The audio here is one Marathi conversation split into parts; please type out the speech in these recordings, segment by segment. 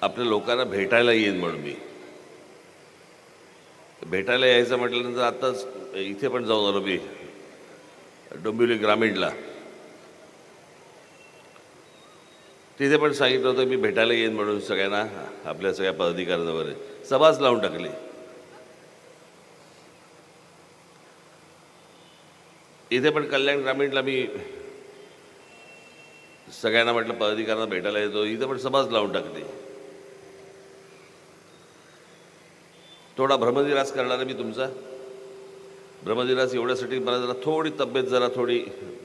आपल्या लोकांना भेटायला येईन म्हणून मी भेटायला यायचं म्हटल्यानंतर आताच इथे पण जाऊन आलो मी डोंबिवली ग्रामीणला. तिथे पण सांगितलं होतं मी भेटायला येईन म्हणून सगळ्यांना, आपल्या सगळ्या पदाधिकाऱ्यांना वगैरे. सभाच लावून टाकली. इथे पण कल्याण ग्रामीणला मी सगळ्यांना म्हटलं पदाधिकाऱ्यांना भेटायला येतो, इथे पण सभाच लावून टाकली. थोडा भ्रमनिरास करणार आहे मी तुमचा. भ्रमनिरास एवढ्यासाठी मला जरा थोडी तब्येत थोडी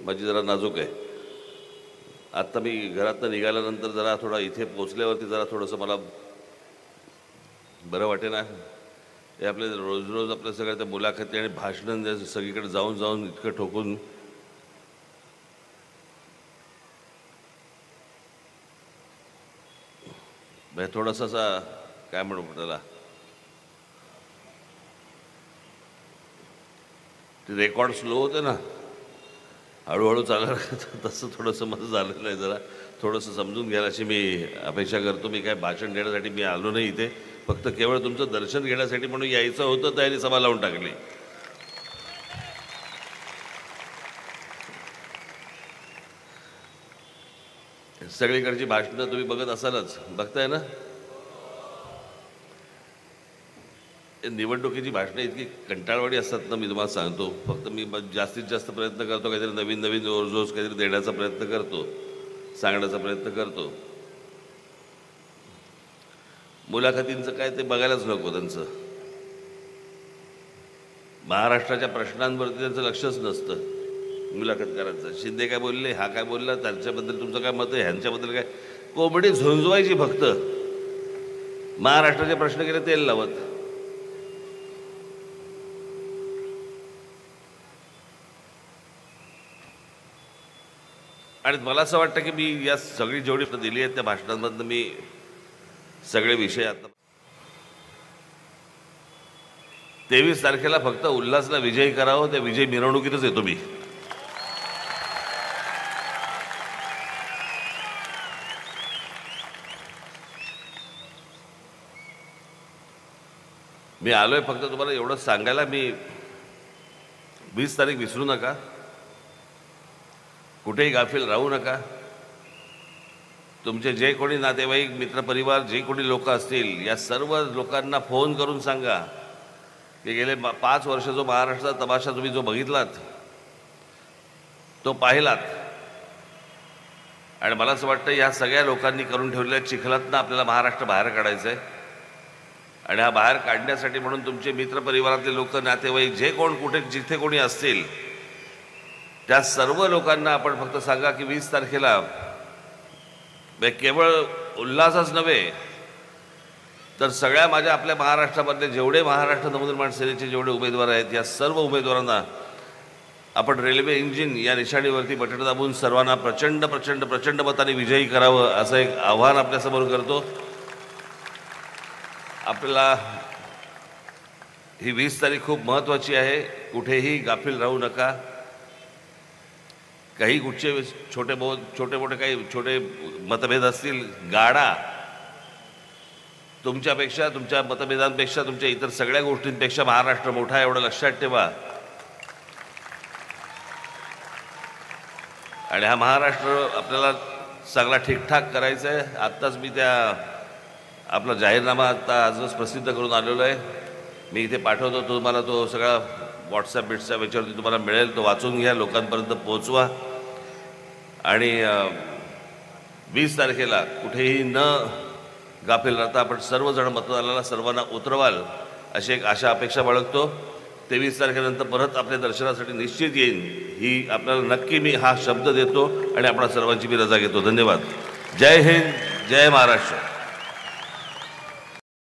माझी जरा नाजूक आहे. आत्ता मी घरातनं निघाल्यानंतर जरा थोडा इथे पोचल्यावरती जरा थोडंसं मला बरं वाटे ना. हे आपले रोज रोज आपल्या सगळ्या त्या मुलाखती आणि भाषणं सगळीकडे जाऊन जाऊन इतकं ठोकून थोडासा असा काय म्हणू त्याला ते रेकॉर्ड स्लो होते ना, हळूहळू चाललं तसं थोडंसं माझं झालेलं आहे. जरा थोडंसं समजून घ्यायला अशी मी अपेक्षा करतो. मी काय भाषण देण्यासाठी मी आलो नाही इथे, फक्त केवळ तुमचं दर्शन घेण्यासाठी म्हणून यायचं होतं. त्याने सभा लावून टाकली. सगळीकडची भाषणं तुम्ही बघत असालच, बघताय ना. निवडणुकीची भाषणं इतकी कंटाळवाणी असतात ना, मी तुम्हाला सांगतो. फक्त मी जास्तीत जास्त प्रयत्न करतो, काहीतरी नवीन नवीन रोज काहीतरी देण्याचा प्रयत्न करतो, सांगण्याचा प्रयत्न करतो. मुलाखतींचं काय ते बघायलाच नको. त्यांचं महाराष्ट्राच्या प्रश्नांवरती त्यांचं लक्षच नसतं मुलाखतकारांचं. शिंदे काय बोलले, हा काय बोलला, त्यांच्याबद्दल तुमचं काय मत आहे, ह्यांच्याबद्दल काय. कोंबडी झुंजवायची फक्त. महाराष्ट्राचे प्रश्न केले तेल लावत. आणि मला असं वाटतं की मी या सगळी जेवढी दिली आहेत त्या भाषणांमधनं मी सगळे विषय आता 23 तारखेला फक्त उल्हासला विजयी करावं, त्या विजय मिरवणुकीतच येतो मी. मी आलोय फक्त तुम्हाला एवढंच सांगायला. मी 20 तारीख विसरू नका, कुठेही गाफील राहू नका. तुमचे जे कोणी नातेवाईक, मित्रपरिवार, जे कोणी लोक असतील, या सर्व लोकांना फोन करून सांगा की गेले 5 वर्ष जो महाराष्ट्राचा तमाशा तुम्ही जो बघितलात, तो पाहिलात. आणि मला असं वाटतं या सगळ्या लोकांनी करून ठेवलेल्या चिखलातनं आपल्याला महाराष्ट्र बाहेर काढायचं आहे. आणि हा बाहेर काढण्यासाठी म्हणून तुमचे मित्रपरिवारातले लोक, नातेवाईक, जे कोण कुठे जिथे कोणी असतील, त्या सर्व लोकांना आपण फक्त सांगा की 20 तारखेला केवळ उल्हासच नव्हे तर सगळ्या माझ्या आपल्या महाराष्ट्रामधले जेवढे महाराष्ट्र नवनिर्माण सेनेचे जेवढे उमेदवार आहेत, या सर्व उमेदवारांना आपण रेल्वे इंजिन या निशाणीवरती बटन दाबून सर्वांना प्रचंड प्रचंड प्रचंड मताने विजयी करावं, असं एक आव्हान आपल्यासमोर करतो. आपल्याला ही 20 तारीख खूप महत्त्वाची आहे. कुठेही गाफील राहू नका. काही कुठचे छोटे मोठे काही छोटे मतभेद असतील, गाडा. तुमच्यापेक्षा, तुमच्या मतभेदांपेक्षा, तुमच्या इतर सगळ्या गोष्टींपेक्षा महाराष्ट्र मोठा आहे, एवढं लक्षात ठेवा. आणि हा महाराष्ट्र आपल्याला चांगला ठीकठाक करायचा आहे. आत्ताच मी आपला जाहीरनामा आजच प्रसिद्ध करून आलेलो आहे. मी इथे पाठवतो तुम्हाला, तो सगळा व्हॉट्सॲप याच्यावरती तुम्हाला मिळेल. तो वाचून घ्या, लोकांपर्यंत पोहोचवा. आणि 20 तारखेला कुठेही न गाफील राहता आपण सर्वजण मतदानाला सर्वांना उतरवाल अशी एक आशा अपेक्षा बाळगतो. 23 तारखेनंतर परत आपल्या दर्शनासाठी निश्चित येईन, ही आपल्याला नक्की मी हा शब्द देतो. आणि आपणा सर्वांची मी रजा घेतो. धन्यवाद. जय हिंद, जय महाराष्ट्र.